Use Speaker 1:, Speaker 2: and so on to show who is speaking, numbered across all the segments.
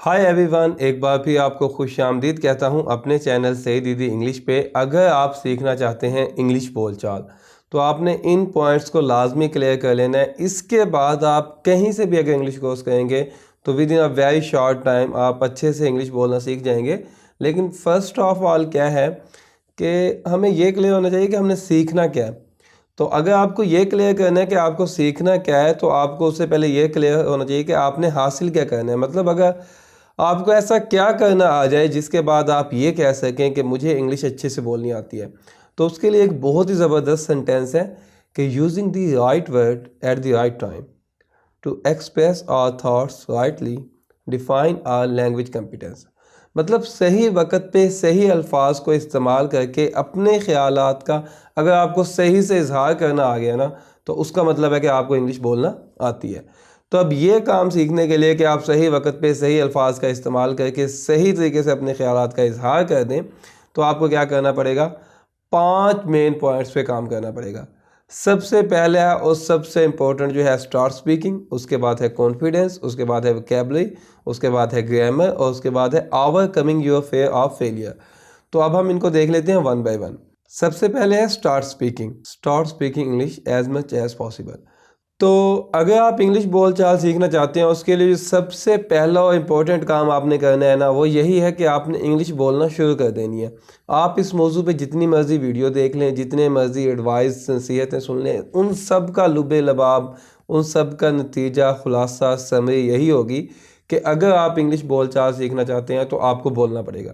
Speaker 1: Hi everyone, एक बार फिर आपको खुश आमदीद कहता हूं अपने चैनल सईद दीदी इंग्लिश पे। अगर आप सीखना चाहते हैं इंग्लिश बोलचाल तो आपने इन पॉइंट्स को लाजमी क्लियर कर लेना है। इसके बाद आप कहीं से भी अगर इंग्लिश कोर्स करेंगे तो with in a very short time आप अच्छे से इंग्लिश बोलना सीख जाएंगे। लेकिन फर्स्ट ऑफ ऑल क्या है कि हमें ये क्लियर होना चाहिए कि हमने सीखना क्या है। तो अगर आपको ये क्लियर करना है कि आपको सीखना क्या है तो आपको उससे पहले ये क्लियर होना चाहिए कि आपने हासिल क्या करना है। मतलब अगर आपको ऐसा क्या करना आ जाए जिसके बाद आप ये कह सकें कि मुझे इंग्लिश अच्छे से बोलनी आती है, तो उसके लिए एक बहुत ही ज़बरदस्त सेंटेंस है कि using the right word at the right time to express our thoughts rightly define our language competence. मतलब सही वक्त पे सही अल्फाज को इस्तेमाल करके अपने ख्यालात का अगर आपको सही से इजहार करना आ गया ना, तो उसका मतलब है कि आपको इंग्लिश बोलना आती है। तो अब ये काम सीखने के लिए कि आप सही वक्त पे सही अल्फाज का इस्तेमाल करके सही तरीके से अपने ख्यालात का इजहार कर दें, तो आपको क्या करना पड़ेगा, 5 मेन पॉइंट्स पे काम करना पड़ेगा। सबसे पहले है और सबसे इम्पोर्टेंट जो है स्टार्ट स्पीकिंग, उसके बाद है कॉन्फिडेंस, उसके बाद है वोकैबुलरी, उसके बाद है ग्रामर और उसके बाद है overcoming your fear of failure. तो अब हम इनको देख लेते हैं वन बाय वन। सबसे पहले है start speaking English as much as possible. तो अगर आप इंग्लिश बोलचाल सीखना चाहते हैं उसके लिए सबसे पहला और इम्पोर्टेंट काम आपने करना है ना, वो यही है कि आपने इंग्लिश बोलना शुरू कर देनी है। आप इस मौजू पे जितनी मर्ज़ी वीडियो देख लें, जितने मर्ज़ी एडवाइस नसीहतें सुन लें, उन सब का लुबे लबाब, उन सब का नतीजा खुलासा समरी यही होगी कि अगर आप इंग्लिश बोलचाल सीखना चाहते हैं तो आपको बोलना पड़ेगा।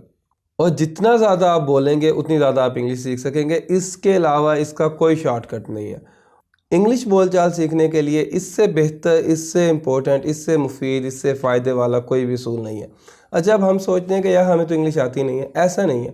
Speaker 1: और जितना ज़्यादा आप बोलेंगे उतनी ज़्यादा आप इंग्लिश सीख सकेंगे। इसके अलावा इसका कोई शॉर्टकट नहीं है। इंग्लिश बोलचाल सीखने के लिए इससे बेहतर, इससे इम्पोर्टेंट, इससे मुफीद, इससे फ़ायदे वाला कोई भी असूल नहीं है। अच्छा, अब हम सोचते हैं कि यार हमें तो इंग्लिश आती नहीं है, ऐसा नहीं है।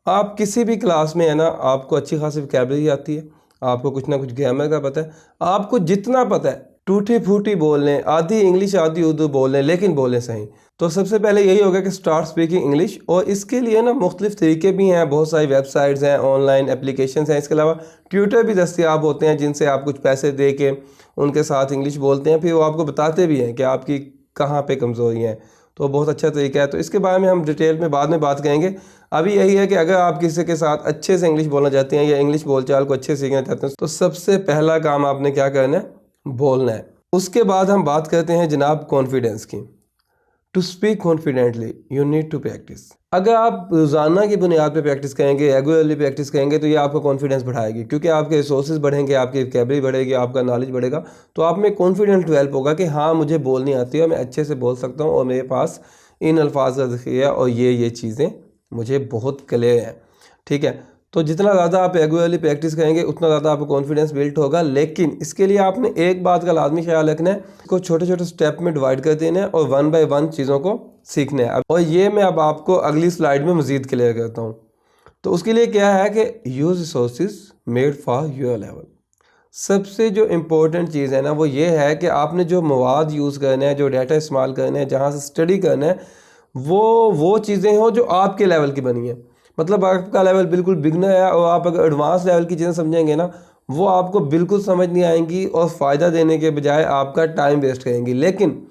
Speaker 1: आप किसी भी क्लास में है ना, आपको अच्छी खासी वोकैबुलरी आती है, आपको कुछ ना कुछ ग्रामर का पता है, आपको जितना पता है टूटी फूटी बोल लें, आधी इंग्लिश आधी उर्दू बोल लें, लेकिन बोलें सही। तो सबसे पहले यही होगा कि स्टार्ट स्पीकिंग इंग्लिश। और इसके लिए ना मुख्तलिफ तरीके भी हैं, बहुत सारी वेबसाइट्स हैं, ऑनलाइन एप्लीकेशंस हैं, इसके अलावा ट्यूटर भी दस्तियाब होते हैं जिनसे आप कुछ पैसे दे के उनके साथ इंग्लिश बोलते हैं, फिर वो आपको बताते भी हैं कि आपकी कहाँ पे कमज़ोरी हैं। तो बहुत अच्छा तरीका है। तो इसके बारे में हम डिटेल में बाद में बात करेंगे। अभी यही है कि अगर आप किसी के साथ अच्छे से इंग्लिश बोलना चाहते हैं या इंग्लिश बोलचाल को अच्छे से सीखना चाहते हैं तो सबसे पहला काम आपने क्या करना है, बोलना है। उसके बाद हम बात करते हैं जनाब कॉन्फिडेंस की। To speak confidently you need to practise. अगर आप रोज़ाना की बुनियाद पे प्रैक्टिस करेंगे, रेगुलरली प्रैक्टिस करेंगे, तो ये आपका कॉन्फिडेंस बढ़ाएगी, क्योंकि आपके रिसोर्सेज बढ़ेंगे, आपकी वोकैबुलरी बढ़ेगी, आपका नॉलेज बढ़ेगा। तो आप में कॉन्फिडेंस डेवलप होगा कि हाँ, मुझे बोलनी आती है और मैं अच्छे से बोल सकता हूँ और मेरे पास इन अल्फाज का ज़ख़ीरा और ये चीज़ें मुझे बहुत क्लियर हैं। ठीक है, तो जितना ज़्यादा आप रेगुलरली प्रैक्टिस करेंगे उतना ज़्यादा आपको कॉन्फिडेंस बिल्ड होगा। लेकिन इसके लिए आपने एक बात का लाजमी ख्याल रखना है, इसको छोटे छोटे स्टेप में डिवाइड कर देना है और वन बाय वन चीज़ों को सीखना है। और ये मैं अब आपको अगली स्लाइड में मज़ीद क्लियर करता हूँ। तो उसके लिए क्या है कि use resources made for your level. सबसे जो इम्पोर्टेंट चीज़ है ना, वो ये है कि आपने जो मवाद यूज़ करना है, जो डाटा इस्तेमाल करना है, जहाँ से स्टडी करना है, वो चीज़ें हो जो आपके लेवल की बनी है। मतलब आपका लेवल बिल्कुल बिगनर है और आप अगर एडवांस लेवल की चीज़ें समझेंगे ना, वो आपको बिल्कुल समझ नहीं आएंगी और फ़ायदा देने के बजाय आपका टाइम वेस्ट करेंगी। लेकिन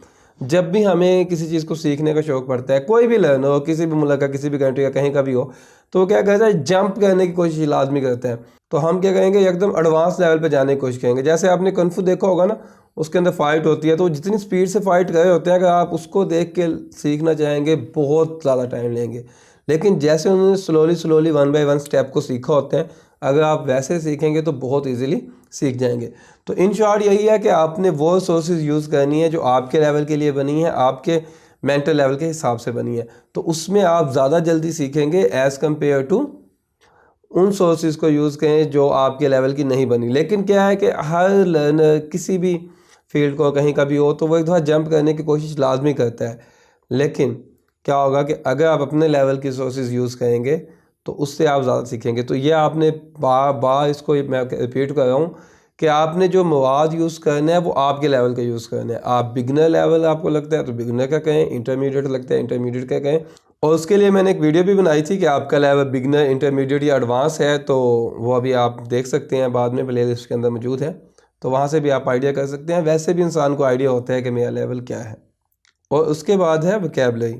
Speaker 1: जब भी हमें किसी चीज़ को सीखने का शौक़ पड़ता है, कोई भी लर्न हो, किसी भी मुल्क का, किसी भी कंट्री का, कहीं का भी हो, तो वो क्या करता है, जंप करने की कोशिश लाजमी करते हैं। तो हम क्या करेंगे, एकदम एडवांस लेवल पे जाने की कोशिश करेंगे। जैसे आपने कन्फू फू देखा होगा ना, उसके अंदर फाइट होती है, तो जितनी स्पीड से फाइट कर रहे होते हैं, अगर आप उसको देख के सीखना चाहेंगे बहुत ज़्यादा टाइम लेंगे। लेकिन जैसे उन्होंने slowly one by one step को सीखा होते हैं, अगर आप वैसे सीखेंगे तो बहुत ईजीली सीख जाएंगे। तो इन शॉर्ट यही है कि आपने वो सोर्सेज यूज़ करनी है जो आपके लेवल के लिए बनी है, आपके मेंटल लेवल के हिसाब से बनी है। तो उसमें आप ज़्यादा जल्दी सीखेंगे एज़ कम्पेयर टू उन सोर्सेज को यूज़ करें जो आपके लेवल की नहीं बनी। लेकिन क्या है कि हर लर्नर किसी भी फील्ड को कहीं का भी हो तो वो एक दफ़ा जंप करने की कोशिश लाजमी करता है। लेकिन क्या होगा कि अगर आप अपने लेवल की सोर्सेज यूज़ करेंगे तो उससे आप ज़्यादा सीखेंगे। तो ये आपने बार इसको मैं रिपीट कर रहा हूँ कि आपने जो मवाद यूज़ करना है वो आपके लेवल का यूज़ करना है। आप बिगनर लेवल आपको लगता है तो बिगनर का कहें, इंटरमीडिएट लगता है इंटरमीडिएट का कहें। और उसके लिए मैंने एक वीडियो भी बनाई थी कि आपका लेवल बिगनर, इंटरमीडिएट या एडवांस है, तो वो अभी आप देख सकते हैं, बाद में प्ले लिस्ट के अंदर मौजूद है, तो वहाँ से भी आप आइडिया कर सकते हैं। वैसे भी इंसान को आइडिया होता है कि मेरा लेवल क्या है। और उसके बाद है वोकैबुलरी।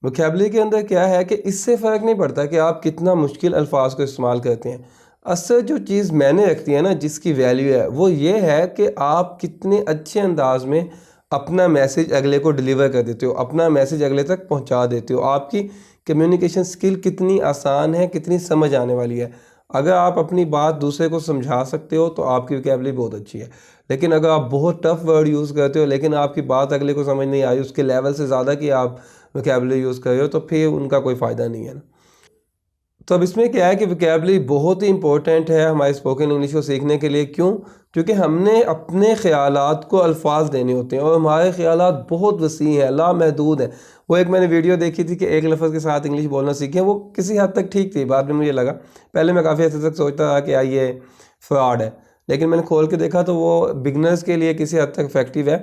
Speaker 1: वोकैबुलरी के अंदर क्या है कि इससे फ़र्क नहीं पड़ता कि आप कितना मुश्किल अल्फाज को इस्तेमाल करते हैं। असल जो चीज़ मैंने रखती है ना, जिसकी वैल्यू है, वो ये है कि आप कितने अच्छे अंदाज में अपना मैसेज अगले को डिलीवर कर देते हो, अपना मैसेज अगले तक पहुंचा देते हो। आपकी कम्युनिकेशन स्किल कितनी आसान है, कितनी समझ आने वाली है। अगर आप अपनी बात दूसरे को समझा सकते हो तो आपकी वोकैबुलरी बहुत अच्छी है। लेकिन अगर आप बहुत टफ वर्ड यूज़ करते हो लेकिन आपकी बात अगले को समझ नहीं आई, उसके लेवल से ज़्यादा की आप वोकैबुलरी यूज़ कर रहे हो, तो फिर उनका कोई फ़ायदा नहीं है ना। तो अब इसमें क्या है कि वोकैबुलरी बहुत ही इंपॉर्टेंट है हमारे स्पोकन इंग्लिश को सीखने के लिए। क्यों? क्योंकि हमने अपने ख़यालात को अल्फाज देने होते हैं और हमारे ख़यालात बहुत वसी हैं, लामहदूद हैं। वो एक मैंने वीडियो देखी थी कि एक लफ्ज़ के साथ इंग्लिश बोलना सीखें, वो किसी हद तक ठीक थी। बाद में मुझे लगा, पहले मैं काफ़ी हद तक सोचता था कि यार ये फ्रॉड है, लेकिन मैंने खोल के देखा तो वो बिगनर्स के लिए किसी हद तक इफेक्टिव है।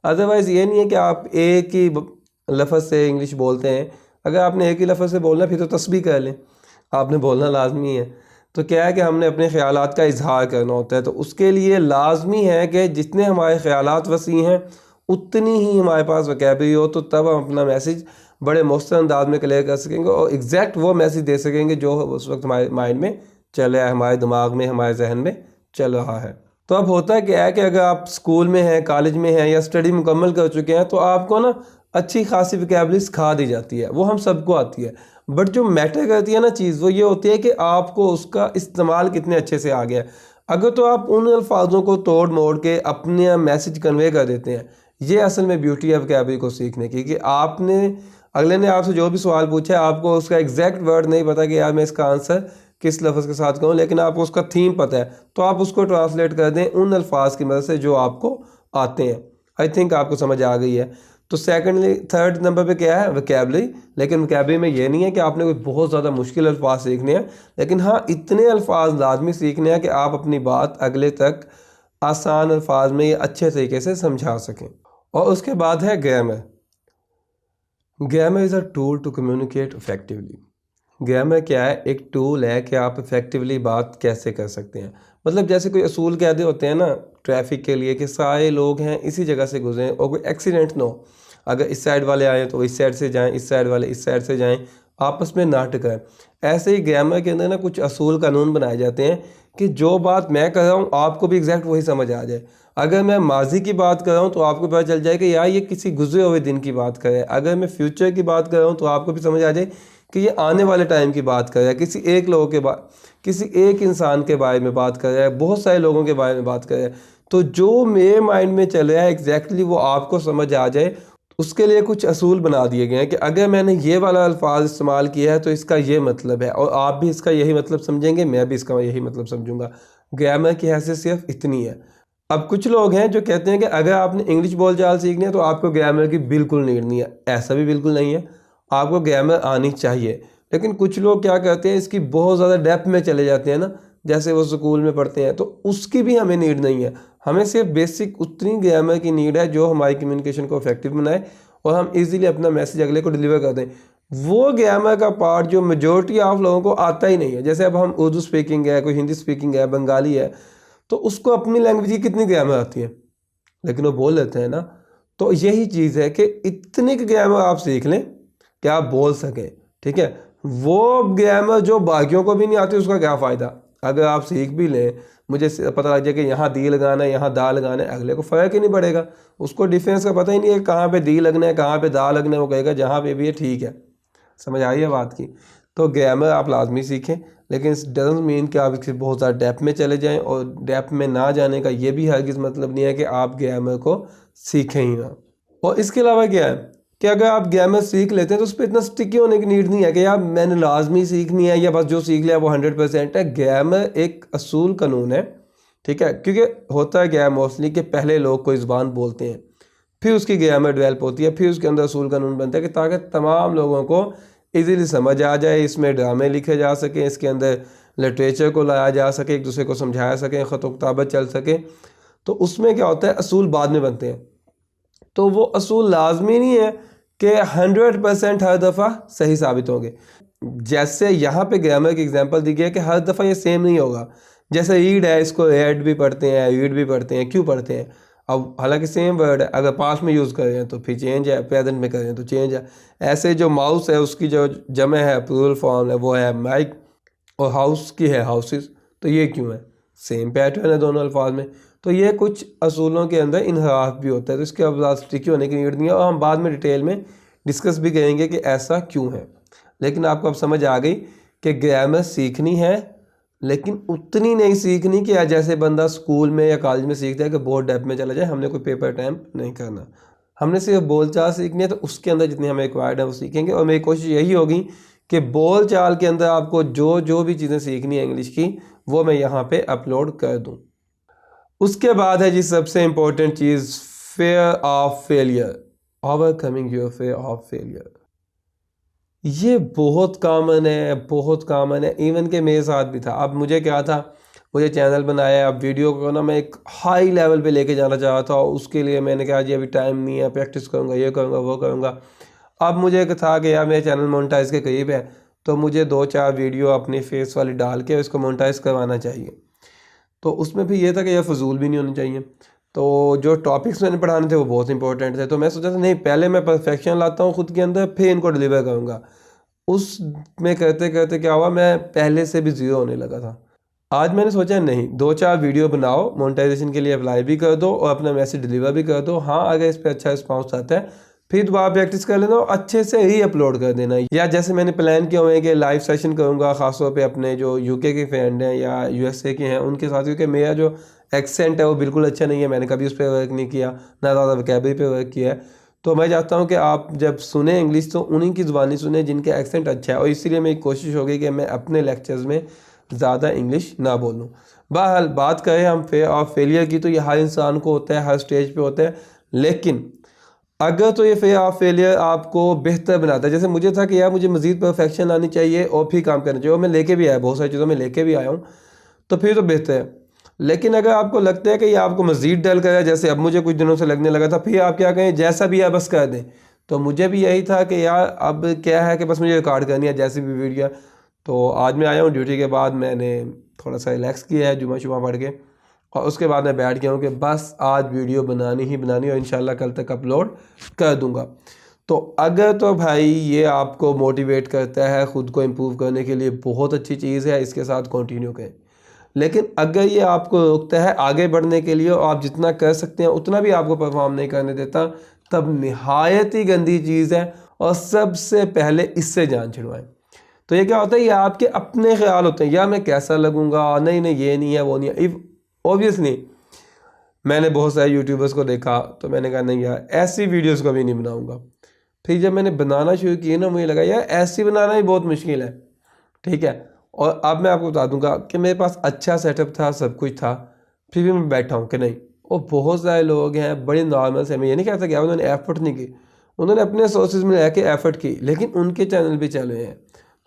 Speaker 1: अदरवाइज़ ये नहीं है कि आप एक ही लफ्ज़ से इंग्लिश बोलते हैं। अगर आपने एक ही लफ्ज़ से बोलना फिर तो तस्बीह कर लें, आपने बोलना लाजमी है। तो क्या है कि हमने अपने ख़यालात का इजहार करना होता है, तो उसके लिए लाजमी है कि जितने हमारे ख़यालात वसी हैं उतनी ही हमारे पास वोकैबुलरी हो, तो तब हम अपना मैसेज बड़े मौसर अंदाज में क्लियर कर सकेंगे और एग्जैक्ट वो मैसेज दे सकेंगे जो उस वक्त हमारे माइंड में चल रहा है, हमारे दिमाग में, हमारे जहन में चल रहा है। तो अब होता है क्या है कि अगर आप स्कूल में हैं, कॉलेज में हैं या स्टडी मुकम्मल कर चुके हैं, तो आपको ना अच्छी खासी वोकैबुलरी सिखा दी जाती है, वो हम सबको आती है। बट जो मैटर करती है ना चीज़, वो ये होती है कि आपको उसका इस्तेमाल कितने अच्छे से आ गया है। अगर तो आप उन अल्फाजों को तोड़ मोड़ के अपने मैसेज कन्वे कर देते हैं, ये असल में ब्यूटी है वोकैबुलरी को सीखने की, कि आपने अगले ने आपसे जो भी सवाल पूछा है, आपको उसका एग्जैक्ट वर्ड नहीं पता कि यार मैं इसका आंसर किस लफ्ज़ के साथ कहूँ, लेकिन आपको उसका थीम पता है, तो आप उसको ट्रांसलेट कर दें उन अल्फाज की मदद से जो आपको आते हैं। आई थिंक आपको समझ आ गई है। तो सेकेंडली थर्ड नंबर पे क्या है? वोकैबुलरी। लेकिन वोकैबुलरी में ये नहीं है कि आपने कोई बहुत ज़्यादा मुश्किल अल्फाज सीखने हैं, लेकिन हाँ इतने अल्फाज लाजमी सीखने हैं कि आप अपनी बात अगले तक आसान अल्फाज में या अच्छे तरीके से समझा सकें। और उसके बाद है grammar. Grammar is a tool to communicate effectively. Grammar क्या है? एक टूल है कि आप इफ़ेक्टिवली बात कैसे कर सकते हैं। मतलब जैसे कोई असूल कायदे होते हैं ना ट्रैफिक के लिए, कि सारे लोग हैं इसी जगह से गुजरें और कोई एक्सीडेंट ना हो। अगर इस साइड वाले आए तो इस साइड से जाएं, इस साइड वाले इस साइड से जाएं, आपस में ना टकराएं। ऐसे ही ग्रामर के अंदर ना कुछ असूल कानून बनाए जाते हैं कि जो बात मैं कर रहा हूँ आपको भी एग्जैक्ट वही समझ आ जाए। अगर मैं माजी की बात कर रहा हूँ तो आपको पता चल जाए कि यार ये किसी गुजरे हुए दिन की बात कर रहा है। अगर मैं फ्यूचर की बात कर रहा हूँ तो आपको भी समझ आ जाए कि ये आने वाले टाइम की बात कर रहा है, किसी एक लोगों के किसी एक इंसान के बारे में बात कर रहा है, बहुत सारे लोगों के बारे में बात कर रहा है। तो जो मेरे माइंड में चल रहा है एग्जैक्टली वो आपको समझ आ जाए, उसके लिए कुछ असूल बना दिए गए हैं कि अगर मैंने ये वाला अल्फाज इस्तेमाल किया है तो इसका ये मतलब है, और आप भी इसका यही मतलब समझेंगे, मैं भी इसका यही मतलब समझूंगा। ग्रामर की हैसियत सिर्फ इतनी है। अब कुछ लोग हैं जो कहते हैं कि अगर आपने इंग्लिश बोलचाल सीखनी है तो आपको ग्रामर की बिल्कुल नीड नहीं है। ऐसा भी बिल्कुल नहीं है, आपको ग्रामर आनी चाहिए। लेकिन कुछ लोग क्या कहते हैं, इसकी बहुत ज़्यादा डेप्थ में चले जाते हैं ना, जैसे वो स्कूल में पढ़ते हैं, तो उसकी भी हमें नीड नहीं है। हमें सिर्फ बेसिक उतनी ग्रामर की नीड है जो हमारी कम्युनिकेशन को इफेक्टिव बनाए और हम इजीली अपना मैसेज अगले को डिलीवर कर दें। वो ग्रामर का पार्ट जो मेजोरिटी ऑफ लोगों को आता ही नहीं है। जैसे अब हम उर्दू स्पीकिंग है, कोई हिंदी स्पीकिंग है, बंगाली है, तो उसको अपनी लैंग्वेज की कितनी ग्रामर आती है, लेकिन वो बोल लेते हैं ना। तो यही चीज़ है कि इतनी ग्रामर आप सीख लें कि आप बोल सकें, ठीक है। वो ग्रामर जो बाकियों को भी नहीं आती उसका क्या फ़ायदा? अगर आप सीख भी लें, मुझे पता लग जाए कि यहाँ दी लगाना है, यहाँ दा लगाना है, अगले को फ़र्क ही नहीं पड़ेगा। उसको डिफरेंस का पता ही नहीं है कहाँ पे दी लगना है, कहाँ पे दा लगना है। वो कहेगा जहाँ पे भी है ठीक है। समझ आई है बात की? तो ग्रामर आप लाजमी सीखें, लेकिन इस डजंट मीन कि आप इसके बहुत ज़्यादा डेप्थ में चले जाएं, और डेप्थ में ना जाने का ये भी हरगिज़ मतलब नहीं है कि आप ग्रामर को सीखें ही ना। और इसके अलावा क्या है कि अगर आप ग्रामर सीख लेते हैं तो उस पर इतना स्टिकी होने की नीड नहीं है कि यार मैंने लाजमी सीखनी है या बस जो सीख लिया वो 100% है। ग्रामर एक असूल कानून है, ठीक है। क्योंकि होता है क्या है मोस्टली कि पहले लोग कोई ज़ुबान बोलते हैं, फिर उसकी ग्रामर डेवलप होती है, फिर उसके अंदर असूल कानून बनता है कि ताकि तमाम लोगों को इजीली समझ आ जाए। इसमें ड्रामे लिखे जा सकें, इसके अंदर लिटरेचर को लाया जा सके, एक दूसरे को समझाया सकें, ख़त व किताबत चल सके। तो उसमें क्या होता है, असूल बाद में बनते हैं। तो वो असूल लाजमी नहीं है कि 100% हर दफ़ा सही साबित होंगे। जैसे यहाँ पे ग्रामर की एग्जांपल दी गई है कि हर दफ़ा ये सेम नहीं होगा। जैसे ईड है, इसको एड भी पढ़ते हैं, ईड भी पढ़ते हैं। क्यों पढ़ते हैं? अब हालांकि सेम वर्ड है, अगर पास्ट में यूज़ कर रहे हैं तो फिर चेंज है, प्रेजेंट में कर रहे हैं तो चेंज है। ऐसे जो माउस है उसकी जो जमे है प्लूरल फॉर्म है वो है माइक, और हाउस की है हाउसेस, तो ये क्यों है? सेम पैटर्न है दोनों अल्फाज में। तो ये कुछ असूलों के अंदर इनहराफ भी होता है, तो इसके अब स्टिकी होने की नीड नहीं है, और हम बाद में डिटेल में डिस्कस भी करेंगे कि ऐसा क्यों है। लेकिन आपको अब समझ आ गई कि ग्रामर सीखनी है, लेकिन उतनी नहीं सीखनी कि जैसे बंदा स्कूल में या कॉलेज में सीखता है कि बोर्ड डेप में चला जाए, हमने कोई पेपर अटैम्प्ट नहीं करना। हमने सिर्फ बोलचाल सीखनी है, तो उसके अंदर जितनी हमें रिक्वायर्ड है वो सीखेंगे। और मेरी कोशिश यही होगी कि बोल चाल के अंदर आपको जो जो भी चीज़ें सीखनी है इंग्लिश की, वो मैं यहाँ पे अपलोड कर दूँ। उसके बाद है जी सबसे important cheese, fair of failure, overcoming your fear of failure. ये बहुत कॉमन है, बहुत कॉमन है, इवन के मेरे साथ भी था। अब मुझे क्या था, मुझे चैनल बनाया, अब वीडियो को ना मैं एक हाई लेवल पे लेके जाना चाह रहा था, और उसके लिए मैंने कहा जी अभी टाइम नहीं है, प्रैक्टिस करूँगा, ये करूँगा, वो करूँगा। अब मुझे था कि यार मेरे चैनल मोनेटाइज के करीब है, तो मुझे 2-4 वीडियो अपनी फेस वाली डाल के इसको मोनेटाइज करवाना चाहिए। तो उसमें भी ये था कि यह फजूल भी नहीं होनी चाहिए। तो जो टॉपिक्स मैंने पढ़ाने थे वो बहुत इंपॉर्टेंट थे, तो मैं सोचा था नहीं पहले मैं परफेक्शन लाता हूँ खुद के अंदर, फिर इनको डिलीवर करूँगा। उसमें करते करते क्या हुआ, मैं पहले से भी ज़ीरो होने लगा था। आज मैंने सोचा नहीं, 2-4 वीडियो बनाओ, मोनेटाइजेशन के लिए अप्लाई भी कर दो और अपना मैसेज डिलीवर भी कर दो। हाँ, अगर इस पर अच्छा रिस्पॉन्स आता है फिर दोबारा प्रैक्टिस कर लेना और अच्छे से ही अपलोड कर देना। या जैसे मैंने प्लान किया हुआ है कि लाइव सेशन करूँगा, ख़ासतौर पे अपने जो यूके के फ्रेंड हैं या यूएसए के हैं उनके साथ, क्योंकि मेरा जो एक्सेंट है वो बिल्कुल अच्छा नहीं है, मैंने कभी उस पर वर्क नहीं किया, ना ज़्यादा वोकैबुलरी पे वर्क किया है। तो मैं चाहता हूँ कि आप जब सुने इंग्लिश तो उन्हीं की ज़ुबानी सुने जिनके एक्सेंट अच्छा है, और इसीलिए मेरी कोशिश होगी कि मैं अपने लेक्चर्स में ज़्यादा इंग्लिश ना बोलूँ। बहरहाल बात करें हम फेयर ऑफ फेलियर की, तो ये हर इंसान को होता है, हर स्टेज पे होता है। लेकिन अगर तो ये फेयर ऑफ फेलियर आपको बेहतर बनाता है, जैसे मुझे था कि यार मुझे मज़ीद परफेक्शन लानी चाहिए और फिर काम करना चाहिए, और मैं लेके भी आया, बहुत सारी चीज़ों में लेके भी आया हूँ, तो फिर तो बेहतर है। लेकिन अगर आपको लगता है कि ये आपको मज़ीद डल कर, जैसे अब मुझे कुछ दिनों से लगने लगा था, फिर आप क्या कहें, जैसा भी है बस कर दें। तो मुझे भी यही था कि यार अब क्या है कि बस मुझे रिकॉर्ड करनी है जैसी भी वीडियो। तो आज मैं आया हूँ ड्यूटी के बाद, मैंने थोड़ा सा रिलैक्स किया है जुमा शुमा पढ़ के, और उसके बाद मैं बैठ गया हूँ कि बस आज वीडियो बनानी ही बनानी, और इंशाल्लाह कल तक अपलोड कर दूँगा। तो अगर तो भाई ये आपको मोटिवेट करता है ख़ुद को इम्प्रूव करने के लिए, बहुत अच्छी चीज़ है, इसके साथ कंटिन्यू करें। लेकिन अगर ये आपको रोकता है आगे बढ़ने के लिए, और आप जितना कर सकते हैं उतना भी आपको परफॉर्म नहीं करने देता, तब निहायत ही गंदी चीज़ है, और सबसे पहले इससे जान छिड़वाएं। तो ये क्या होता है, ये आपके अपने ख्याल होते हैं, या मैं कैसा लगूंगा, नहीं नहीं ये नहीं है वो नहीं है। ऑब्वियसली मैंने बहुत सारे यूट्यूबर्स को देखा, तो मैंने कहा नहीं यार ऐसी वीडियोस कभी नहीं बनाऊंगा। फिर जब मैंने बनाना शुरू किया ना, मुझे लगा यार ऐसी बनाना ही बहुत मुश्किल है, ठीक है। और अब मैं आपको बता दूंगा कि मेरे पास अच्छा सेटअप था, सब कुछ था, फिर भी मैं बैठा हूँ कि नहीं। और बहुत सारे लोग हैं बड़े नॉर्मल से, मैं ये नहीं कहता कि उन्होंने एफर्ट नहीं की, उन्होंने अपने सोर्सेज में रह के एफर्ट की, लेकिन उनके चैनल भी चल रहे हैं।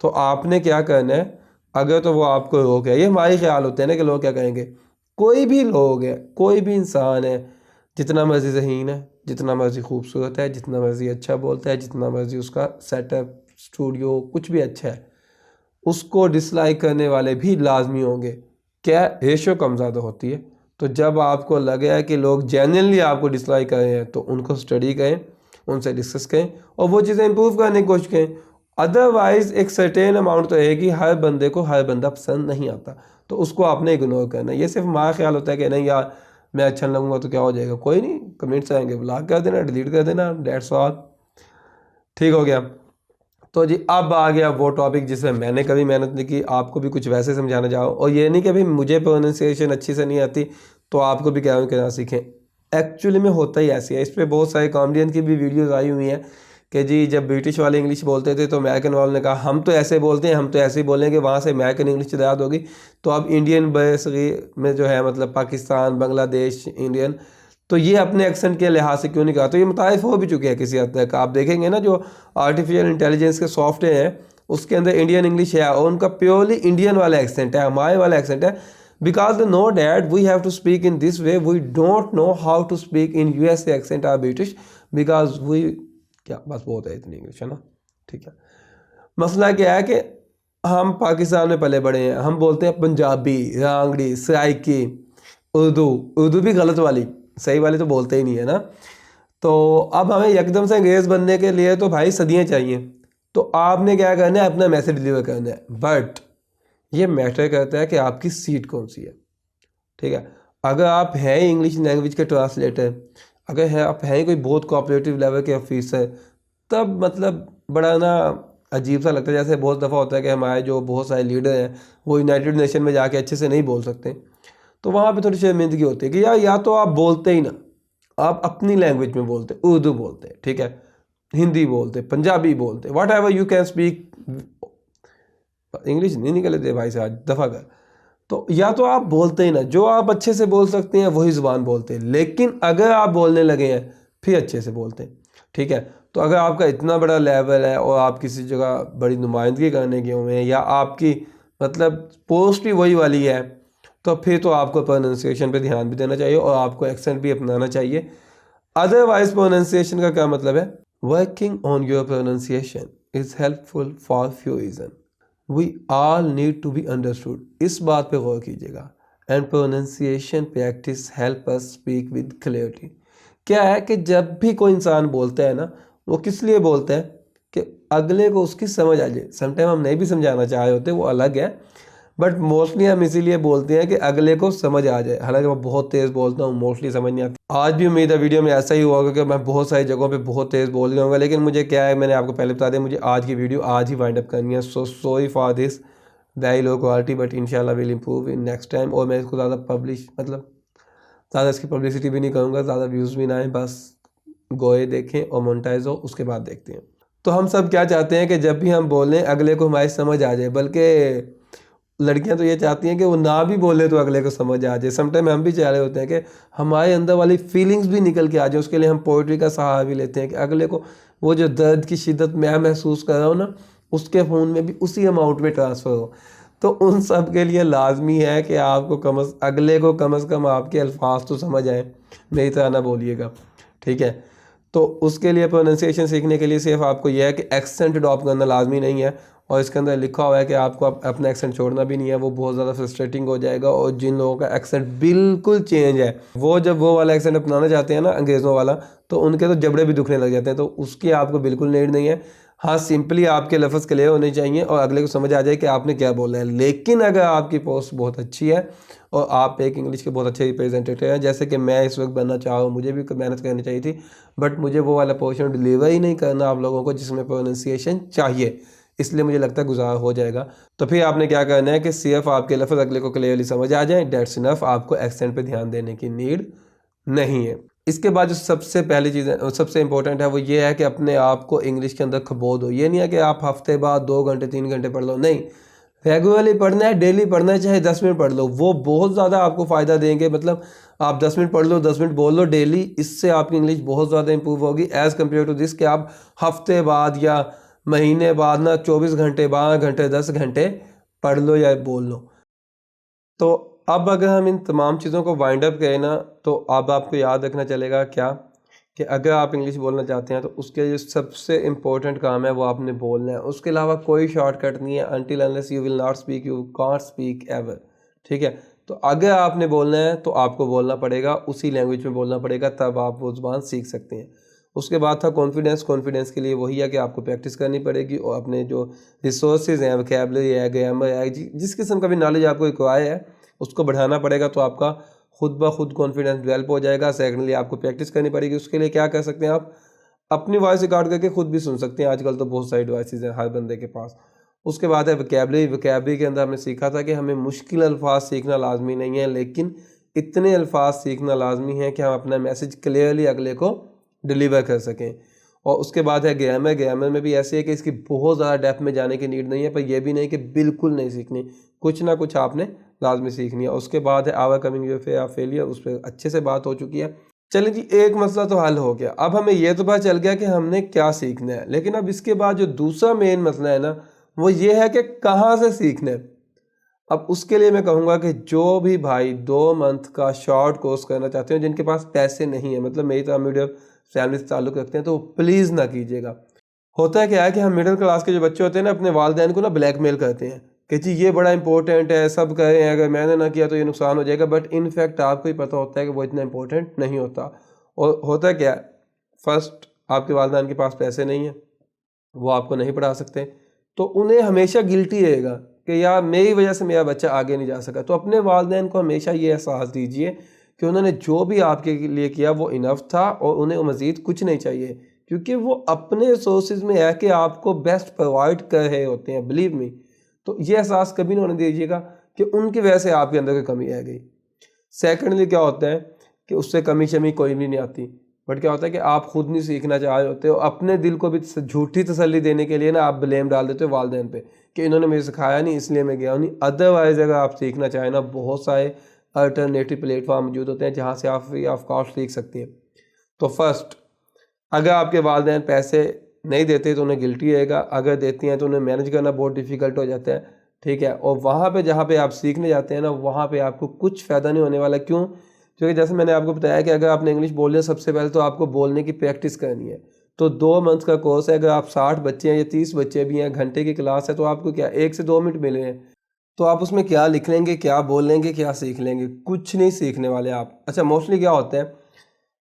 Speaker 1: तो आपने क्या करना है, अगर तो वो आपको रोक है, ये हमारे ख्याल होते हैं ना कि लोग क्या कहेंगे। कोई भी लोग है, कोई भी इंसान है, जितना मर्जी ज़हीन है, जितना मर्जी खूबसूरत है, जितना मर्जी अच्छा बोलता है, जितना मर्जी उसका सेटअप स्टूडियो कुछ भी अच्छा है, उसको डिसलाइक करने वाले भी लाजमी होंगे। क्या रेशो कम ज़्यादा होती है। तो जब आपको लगे कि लोग जेन्युइनली आपको डिसलाइक कर रहे हैं, तो उनको स्टडी करें, उनसे डिस्कस करें और वो चीज़ें इंप्रूव करने की कोशिश करें। अदरवाइज़ एक सर्टेन अमाउंट तो रहेगी, हर बंदे को हर बंदा पसंद नहीं आता, तो उसको आपने इग्नोर करना है। ये सिर्फ हमारा ख्याल होता है कि नहीं यार मैं अच्छा नहीं लगूंगा तो क्या हो जाएगा, कोई नहीं, कमेंट्स आएंगे, ब्लॉक कर देना, डिलीट कर देना, डेट्स ऑल, ठीक हो गया। तो जी अब आ गया वो टॉपिक जिसमें मैंने कभी मेहनत नहीं की, आपको भी कुछ वैसे समझाना चाहो, और ये नहीं कि भाई मुझे प्रोनाउंसिएशन अच्छी से नहीं आती तो आपको भी कह रहा हूँ कि ना सीखें। एक्चुअली में होता ही ऐसी है। इस पर बहुत सारे कॉमेडियन की भी वीडियोस आई हुई हैं कि जी जब ब्रिटिश वाले इंग्लिश बोलते थे तो अमेरिकन वालों ने कहा हम तो ऐसे बोलते हैं, हम तो ऐसे ही बोलेंगे, वहाँ से अमेरिकन इंग्लिश याद होगी, तो अब इंडियन में जो है मतलब पाकिस्तान, बांग्लादेश, इंडियन, तो ये अपने एक्सेंट के लिहाज से क्यों नहीं कहा। तो ये मुतारिफ हो भी चुके हैं किसी हद तक। आप देखेंगे ना जो आर्टिफिशियल इंटेलिजेंस के सॉफ्टवेयर हैं उसके अंदर इंडियन इंग्लिश है, और उनका प्योरली इंडियन वाला एक्सेंट है, हमारे वाला एक्सेंट है, because they know that we have to speak in this way, we don't know how to speak in USA accent और ब्रिटिश, बिकॉज वी क्या बस बहुत है इतनी इंग्लिश, है ना, ठीक है। मसला क्या है कि हम पाकिस्तान में पले बड़े हैं, हम बोलते हैं पंजाबी, रांगड़ी, सराइकी, उर्दू, उर्दू भी गलत वाली, सही वाले तो बोलते ही नहीं है ना। तो अब हमें एकदम से अंग्रेज़ बनने के लिए तो भाई सदियाँ चाहिए। तो आपने क्या करना है, अपना मैसेज डिलीवर करना है। बट ये मैटर करता है कि आपकी सीट कौन सी है, ठीक है। अगर आप हैं इंग्लिश लैंग्वेज के ट्रांसलेटर, अगर है आप हैं कोई बहुत कोऑपरेटिव लेवल के ऑफिसर, तब मतलब बड़ा ना अजीब सा लगता है। जैसे बहुत दफ़ा होता है कि हमारे जो बहुत सारे लीडर हैं वो यूनाइटेड नेशन में जाके अच्छे से नहीं बोल सकते, तो वहाँ पे थोड़ी शर्मिंदगी होती है कि यार या तो आप बोलते ही ना, आप अपनी लैंग्वेज में बोलते, उर्दू बोलते, ठीक है, हिंदी बोलते, पंजाबी बोलते, what ever you can speak, English नहीं निकले थे भाई साहब दफ़ा कर। तो या तो आप बोलते ही ना, जो आप अच्छे से बोल सकते हैं वही ज़ुबान बोलते हैं। लेकिन अगर आप बोलने लगे हैं फिर अच्छे से बोलते हैं, ठीक है। तो अगर आपका इतना बड़ा लेवल है और आप किसी जगह बड़ी नुमाइंदगी करने गए हुए हैं या आपकी मतलब पोस्ट भी वही वाली है, तो फिर तो आपको प्रोनाउंसिएशन पे ध्यान भी देना चाहिए और आपको एक्सेंट भी अपनाना चाहिए। अदरवाइज प्रोनाउंसिएशन का क्या मतलब है, working on your pronunciation is helpful for few reason, we all need to be understood. इस बात पे गौर कीजिएगा। And pronunciation practice help us speak with clarity. क्या है कि जब भी कोई इंसान बोलता है ना, वो किस लिए बोलता है कि अगले को उसकी समझ आ जाए। समटाइम हम नहीं भी समझाना चाह रहे होते, वो अलग है, बट मोस्टली हम इसीलिए बोलते हैं कि अगले को समझ आ जाए। हालांकि मैं बहुत तेज़ बोलता हूँ, मोस्टली समझ नहीं आती। आज भी उम्मीद है वीडियो में ऐसा ही हुआ कि मैं बहुत सारी जगहों पे बहुत तेज़ बोल गया हूँ, लेकिन मुझे क्या है, मैंने आपको पहले बता दिया, मुझे आज की वीडियो आज ही वाइंड अप करनी है। So sorry for this very low quality, but इंशाल्लाह will improve in next time. और मैं इसको ज़्यादा पब्लिश मतलब ज़्यादा इसकी पब्लिसिटी भी नहीं करूँगा, ज़्यादा व्यूज़ भी ना आए, बस गोए देखें और मोनेटाइज हो, उसके बाद देखते हैं। तो हम सब क्या चाहते हैं कि जब भी हम बोलें अगले को हमारी समझ आ जाए, बल्कि लड़कियां तो ये चाहती हैं कि वो ना भी बोले तो अगले को समझ आ जाए। समटाइम हम भी चाह रहे होते हैं कि हमारे अंदर वाली फीलिंग्स भी निकल के आ जाए। उसके लिए हम पोइट्री का सहारा भी लेते हैं कि अगले को वो जो दर्द की शिद्दत मैं महसूस कर रहा हूँ ना, उसके फ़ोन में भी उसी अमाउंट में ट्रांसफ़र हो। तो उन सब के लिए लाजमी है कि आपको अगले को कम से कम आपके अल्फाज तो समझ आए, मेरी तरह ना बोलिएगा, ठीक है। तो उसके लिए प्रोनाउंसिएशन सीखने के लिए सिर्फ आपको यह है कि एक्सेंट अडॉप्ट करना लाजमी नहीं है, और इसके अंदर लिखा हुआ है कि आपको अपना एक्सेंट छोड़ना भी नहीं है। वो बहुत ज़्यादा फ्रस्ट्रेटिंग हो जाएगा। और जिन लोगों का एक्सेंट बिल्कुल चेंज है, वो जब वो वाला एक्सेंट अपनाना चाहते हैं ना अंग्रेज़ों वाला, तो उनके तो जबड़े भी दुखने लग जाते हैं। तो उसकी आपको बिल्कुल नीड नहीं है। हाँ, सिंपली आपके लफ्ज़ क्लियर होने चाहिए और अगले को समझ आ जाए कि आपने क्या बोला है। लेकिन अगर आपकी पोस्ट बहुत अच्छी है और आप एक इंग्लिश के बहुत अच्छे रिप्रेजेंटेटिव हैं, जैसे कि मैं इस वक्त बनना चाह रहा हूँ, मुझे भी मेहनत करनी चाहिए थी, बट मुझे वो वाला पोर्शन डिलीवर ही नहीं करना आप लोगों को जिसमें प्रोनाउंसिएशन चाहिए, इसलिए मुझे लगता है गुजारा हो जाएगा। तो फिर आपने क्या करना है कि सिर्फ आपके लफ्ज़ अगले को क्लियरली समझ आ जाए, डेट्स इनफ। आपको एक्सेंट पे ध्यान देने की नीड नहीं है। इसके बाद जो सबसे पहली चीज़ है, सबसे इंपॉर्टेंट है, वो ये है कि अपने आप को इंग्लिश के अंदर खबोद हो। ये नहीं है कि आप हफ्ते बाद 2 घंटे 3 घंटे पढ़ लो, नहीं, रेगुलरली पढ़ना है, डेली पढ़ना है, चाहे 10 मिनट पढ़ लो, वो बहुत ज़्यादा आपको फ़ायदा देंगे। मतलब आप 10 मिनट पढ़ लो, 10 मिनट बोल लो डेली, इससे आपकी इंग्लिश बहुत ज़्यादा इंप्रूव होगी एज़ कम्पेयर टू दिस कि आप हफ्ते बाद या महीने बाद ना 24 घंटे 12 घंटे 10 घंटे पढ़ लो या बोल लो। तो अब अगर हम इन तमाम चीज़ों को वाइंड अप करें ना, तो अब आपको याद रखना चलेगा क्या कि अगर आप इंग्लिश बोलना चाहते हैं तो उसके जो सबसे इम्पोर्टेंट काम है वो आपने बोलना है। उसके अलावा कोई शॉर्टकट नहीं है। Until unless you will not speak you can't speak ever, ठीक है। तो अगर आपने बोलना है तो आपको बोलना पड़ेगा, उसी लैंग्वेज में बोलना पड़ेगा, तब आप वो ज़ुबान सीख सकते हैं। उसके बाद था कॉन्फिडेंस। कॉन्फिडेंस के लिए वही है कि आपको प्रैक्टिस करनी पड़ेगी और अपने जो रिसोर्सेज हैं, वोकैबुलरी है, ग्रामर है, जिस किस्म का भी नॉलेज आपको रिक्वायर है उसको बढ़ाना पड़ेगा, तो आपका खुद ब खुद कॉन्फिडेंस डेवलप हो जाएगा। सेकेंडली आपको प्रैक्टिस करनी पड़ेगी। उसके लिए क्या कर सकते हैं, आप अपनी वॉइस रिकॉर्ड करके खुद भी सुन सकते हैं। आजकल तो बहुत सारी डिवाइसेज हैं हर बंदे के पास। उसके बाद है वोकैबुलरी। वोकैबुलरी के अंदर हमने सीखा था कि हमें मुश्किल अल्फाज सीखना लाजमी नहीं है, लेकिन इतने अल्फाज सीखना लाजमी है कि हम अपना मैसेज क्लियरली अगले को डिलीवर कर सकें। और उसके बाद है ग्रामर। ग्रामर में भी ऐसे है कि इसकी बहुत ज़्यादा डेप्थ में जाने की नीड नहीं है, पर यह भी नहीं कि बिल्कुल नहीं सीखनी, कुछ ना कुछ आपने लाजमी सीखनी है। उसके बाद है overcoming your fear of failure. उस पर अच्छे से बात हो चुकी है। चलिए जी, एक मसला तो हल हो गया। अब हमें यह तो पता चल गया कि हमने क्या सीखना है, लेकिन अब इसके बाद जो दूसरा मेन मसला है ना, वो ये है कि कहाँ से सीखना है। अब उसके लिए मैं कहूँगा कि जो भी भाई 2 मंथ का शॉर्ट कोर्स करना चाहते हैं, जिनके पास पैसे नहीं है, मतलब मेरी तरह मीडियम फैमिली से ताल्लुक़ रखते हैं, तो प्लीज़ ना कीजिएगा। होता है क्या है कि हम मिडिल क्लास के जो बच्चे होते हैं ना, अपने वालिदैन को ना ब्लैकमेल करते हैं कि जी ये बड़ा इंपॉर्टेंट है, सब कह रहे हैं अगर मैंने ना किया तो ये नुकसान हो जाएगा, बट इन फैक्ट आपको ही पता होता है कि वो इतना इंपॉर्टेंट नहीं होता। और होता क्या है, फर्स्ट आपके वालिदैन के पास पैसे नहीं है, वो आपको नहीं पढ़ा सकते, तो उन्हें हमेशा गिल्टी रहेगा कि यार मेरी वजह से मेरा बच्चा आगे नहीं जा सका। तो अपने वालिदैन को हमेशा ये एहसास दीजिए कि उन्होंने जो भी आपके लिए किया वो इनफ था और उन्हें मज़ीद कुछ नहीं चाहिए, क्योंकि वो अपने सोर्सेज में है कि आपको बेस्ट प्रोवाइड कर रहे होते हैं, बिलीव मी। तो ये एहसास कभी नहीं होने दीजिएगा कि उनकी वजह से आपके अंदर कोई कमी आ गई। सेकेंडली क्या होता है कि उससे कमी शमी कोई भी नहीं आती, बट क्या होता है कि आप खुद नहीं सीखना चाह रहे होते हो, अपने दिल को भी झूठी तसल्ली देने के लिए ना आप ब्लेम डाल देते हो वालिदैन पे कि इन्होंने मुझे सिखाया नहीं इसलिए मैं गया नहीं। अदरवाइज अगर आप सीखना चाहें ना, बहुत सारे अल्टरनेटिव प्लेटफॉर्म मौजूद होते हैं जहाँ से आप फ्री ऑफ कॉस्ट सीख सकते हैं। तो फर्स्ट, अगर आपके वालिदैन पैसे नहीं देते तो उन्हें गिल्टी रहेगा, अगर देती हैं तो उन्हें मैनेज करना बहुत डिफ़िकल्ट हो जाता है, ठीक है। और वहाँ पे जहाँ पे आप सीखने जाते हैं ना, वहाँ पे आपको कुछ फ़ायदा नहीं होने वाला। क्यों? क्योंकि जैसे मैंने आपको बताया कि अगर आपने इंग्लिश बोलनी है, सबसे पहले तो आपको बोलने की प्रैक्टिस करनी है। तो 2 मंथ का कोर्स है, अगर आप 60 बच्चे हैं या 30 बच्चे भी हैं, घंटे की क्लास है, तो आपको क्या 1 से 2 मिनट मिले हैं, तो आप उसमें क्या लिख लेंगे, क्या बोल लेंगे, क्या सीख लेंगे? कुछ नहीं सीखने वाले आप। अच्छा, मोस्टली क्या होता है,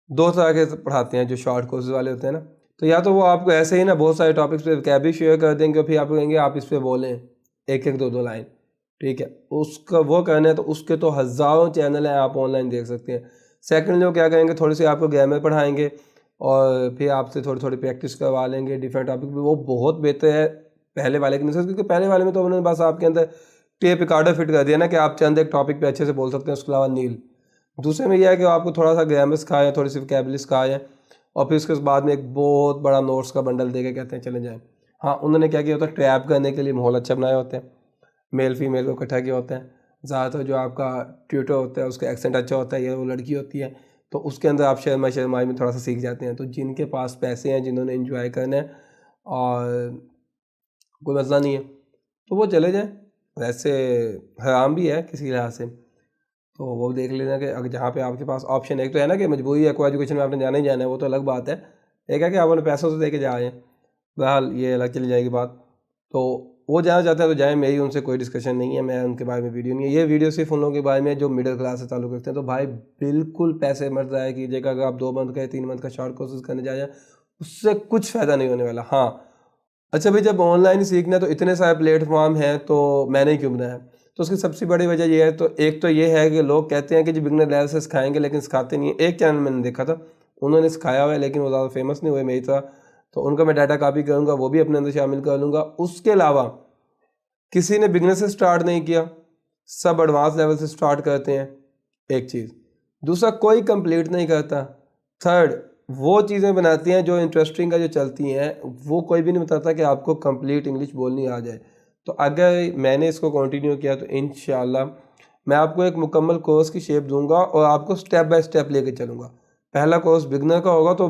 Speaker 1: 2 तरह के पढ़ाते हैं जो शॉर्ट कोर्सेज वाले होते हैं ना, तो या तो वो आपको ऐसे ही ना बहुत सारे टॉपिक्स पे वोकैबुलरी शेयर कर देंगे और फिर आपको कहेंगे आप इस पे बोलें एक-एक 2-2 लाइन, ठीक है। उसका वो करना है तो उसके तो हज़ारों चैनल हैं, आप ऑनलाइन देख सकते हैं। सेकंडली वो क्या करेंगे, थोड़ी सी आपको ग्रामर पढ़ाएंगे और फिर आपसे थोड़ी-थोड़ी प्रैक्टिस करवा लेंगे डिफरेंट टॉपिक पे। वो बहुत बेहतर है पहले वाले के नस्बत, क्योंकि पहले वाले में तो उन्होंने बस आपके अंदर टेप रिकॉर्डर फिट कर दिया ना कि आप चंद एक टॉपिक पे अच्छे से बोल सकते हैं, उसके अलावा नील। दूसरे में यह है कि आपको थोड़ा सा ग्रामर सिखाया, थोड़ी सी वोकैबुलरी सिखाया और फिर उसके बाद में एक बहुत बड़ा नोट्स का बंडल दे के कहते हैं चले जाएं। हाँ, उन्होंने क्या किया होता है, ट्रैप करने के लिए माहौल अच्छा बनाया होता है, मेल फीमेल को इकट्ठा किया होता है। ज़्यादातर जो आपका ट्यूटर होता है उसका एक्सेंट अच्छा होता है, या वो लड़की होती है, तो उसके अंदर आप शर्माई में थोड़ा सा सीख जाते हैं। तो जिनके पास पैसे हैं, जिन्होंने एंजॉय करना है और कोई मसला नहीं है, तो वो चले जाएं। वैसे हराम भी है किसी लिहाज से, तो वो देख लेना कि अगर जहाँ पे आपके पास ऑप्शन है। एक तो है ना कि मजबूरी है, को एजुकेशन में आपने जाना ही जाना है, वो तो अलग बात है। एक है कि आप उन्हें पैसों से दे के जा रहे हैं, बहरहाल ये अलग चली जाएगी बात। तो वो जाना चाहते हैं तो जाएँ, मेरी उनसे कोई डिस्कशन नहीं है, मैं उनके बारे में वीडियो नहीं है। ये वीडियो सिर्फ उन लोगों के बारे में जो मिडिल क्लास से ताल्लुक़ रखते हैं। तो भाई बिल्कुल पैसे मत ज़ाया कीजिएगा। अगर आप 2 मंथ का या 3 मंथ का शॉर्ट कोर्सेज करने जा रहे हैं, उससे कुछ फ़ायदा नहीं होने वाला। हाँ, अच्छा भाई, जब ऑनलाइन सीखना है तो इतने सारे प्लेटफॉर्म हैं, तो मैंने क्यों बनाया? तो उसकी सबसे बड़ी वजह ये है, तो एक तो ये है कि लोग कहते हैं कि जो बिगनर लेवल से सिखाएंगे, लेकिन सिखाते नहीं है। एक चैनल मैंने देखा था, उन्होंने सिखाया हुआ है, लेकिन वो ज़्यादा फेमस नहीं हुए मेरी तरह, तो उनका मैं डाटा कॉपी करूँगा, वो भी अपने अंदर शामिल कर लूँगा। उसके अलावा किसी ने बिगनर से स्टार्ट नहीं किया, सब एडवांस लेवल से स्टार्ट करते हैं, एक चीज़। दूसरा, कोई कंप्लीट नहीं करता। थर्ड, वो चीज़ें बनाती हैं जो इंटरेस्टिंग है, जो चलती हैं, वो कोई भी नहीं बताता कि आपको कंप्लीट इंग्लिश बोलनी आ जाए। तो अगर मैंने इसको कंटिन्यू किया तो इंशाल्लाह मैं आपको एक मुकम्मल कोर्स की शेप दूंगा और आपको स्टेप बाय स्टेप लेके चलूँगा। पहला कोर्स बिगनर का होगा, तो